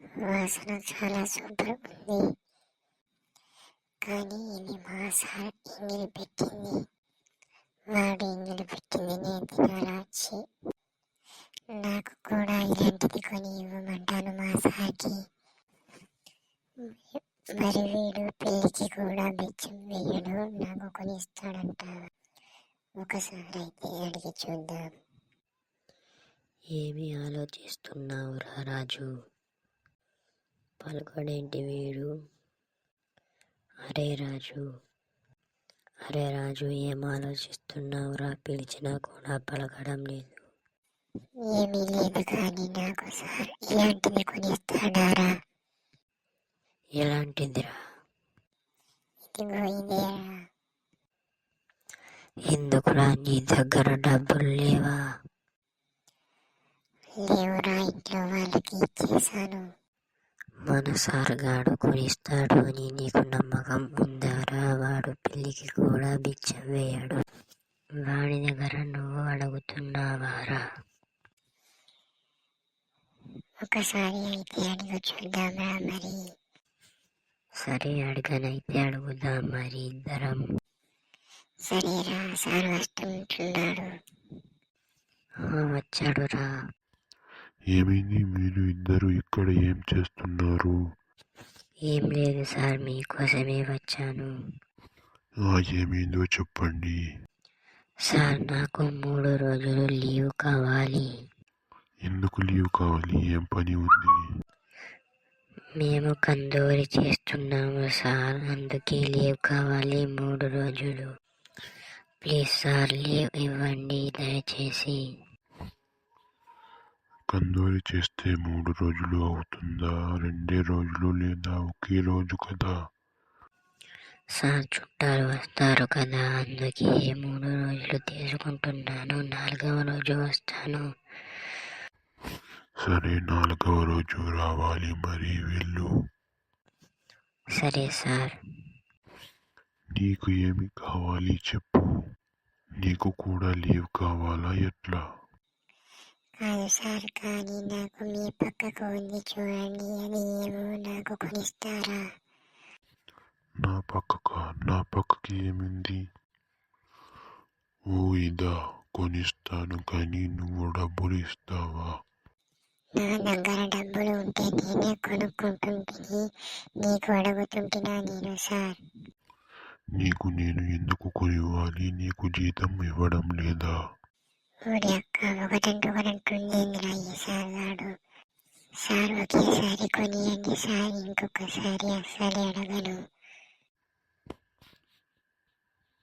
వాసన చాలా సూపర్ ఉంది, కానీ ఇది మా సార్ ఎంగిలి పెట్టింది. వాడు ఎంగిలి పెట్టింది నేను తినాలా? ఛీ, నాకు కూడా ఇలాంటిది కొని ఇవ్వమంటాను మా సార్కి. మరి వీడు పెళ్ళికి కూడా బెచ్చం వేయడు, నాకు కొని ఇస్తాడంట. ఒకసారి అయితే అడిగి చూద్దాం. ఏమి ఆలోచిస్తున్నావురా రాజు? పలకడేంటి వీడు? అరే రాజు ఏం ఆలోచిస్తున్నావురా? పిలిచినా కూడా పలకడం లేదు. ఏమీ లేదు, కానీ నాకు సార్ ఇలాంటిది కొనిస్తాడారా? ఎలాంటిదిరా? ఇదిగో ఇదేరా. ఎందుకురా, నీ దగ్గర డబ్బులు లేవా? లేవురా, ఇంట్లో వాళ్ళకి ఇచ్చేసాను. మన సార్గాడు కొనిస్తాడు అని నీకు నమ్మకం ఉందారా? వాడు పెళ్ళికి కూడా బిచ్చం వేయడు. వాడి దగ్గర నువ్వు అడుగుతున్నావారా? ఒకసారి అయితే అడిగి చూద్దాంరా మరి. సరే, అడగనైతే అడుగుదాం మరి ఇద్దరం. సరేరా, సార్ వస్తుంటున్నాడు. వచ్చాడురా. ఏమైంది? మీరు ఇద్దరు ఇక్కడ ఏం చేస్తున్నారు? ఏం లేదు సార్, మీకోసమే వచ్చాను. ఏమైందో చెప్పండి. సార్, నాకు 3 రోజులు లీవ్ కావాలి. ఎందుకు లీవ్ కావాలి? ఏం పని ఉంది? మేము కందూరి చేస్తున్నాము సార్, అందుకే లీవ్ కావాలి 3 రోజులు. ప్లీజ్ సార్, లీవ్ ఇవ్వండి దయచేసి. కందూరి చేస్తే 3 రోజులు అవుతుందా? 2 రోజులు లేదా ఒకే రోజు కదా? సార్, చుట్టాలు వస్తారు కదా, అందుకే 3 రోజులు తీసుకుంటున్నాను. 4వ రోజు వస్తాను. సరే, 4వ రోజు రావాలి. మరి వెళ్ళు. సరే సార్. నీకు ఏమి కావాలి చెప్పు. నీకు కూడా లీవ్ కావాలా ఎట్లా? కాదు సార్, కానీ నాకు మీ పక్కకు ఉంది చూడండి, అది ఏమో నాకు కొనిస్తారా? నా పక్కకి ఏమింది? ఓ ఇదా, కొనిస్తాను, కానీ నువ్వు డబ్బులు ఇస్తావా? నా దగ్గర డబ్బులు ఉంటే నేనే కొనుక్కుంటుంటిని, నీకు అడుగుతుంటినా నేను సార్? నీకు నేను ఎందుకు కొనివ్వాలి? నీకు జీతం ఇవ్వడం లేదా? ఊరి అక్క, ఒకటంటుండేందిరా ఈ సార్ గాడు. సార్, ఒకేసారి కొనియండి సార్, ఇంకొకసారి అస్సలే అడగను.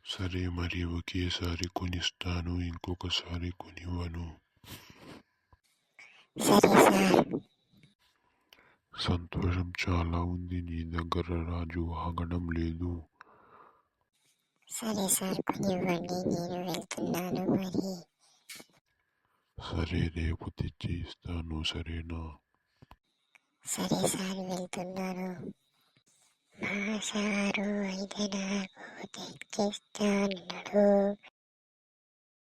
సరే, మరి ఒకేసారి కొనిస్తాను, ఇంకొకసారి కొనివ్వను. సరే సార్. సంతోషం చాలా ఉంది నీ దగ్గర రాజు, ఆగడం లేదు. సరే సార్, కొనివ్వండి, నేను వెళ్తున్నాను మరి. సరే, రేపు తెచ్చి ఇస్తాను, సరేనా? సరే సార్, వెళ్తున్నాను. మా సారు అయితే నాకు తెచ్చిస్తాడు.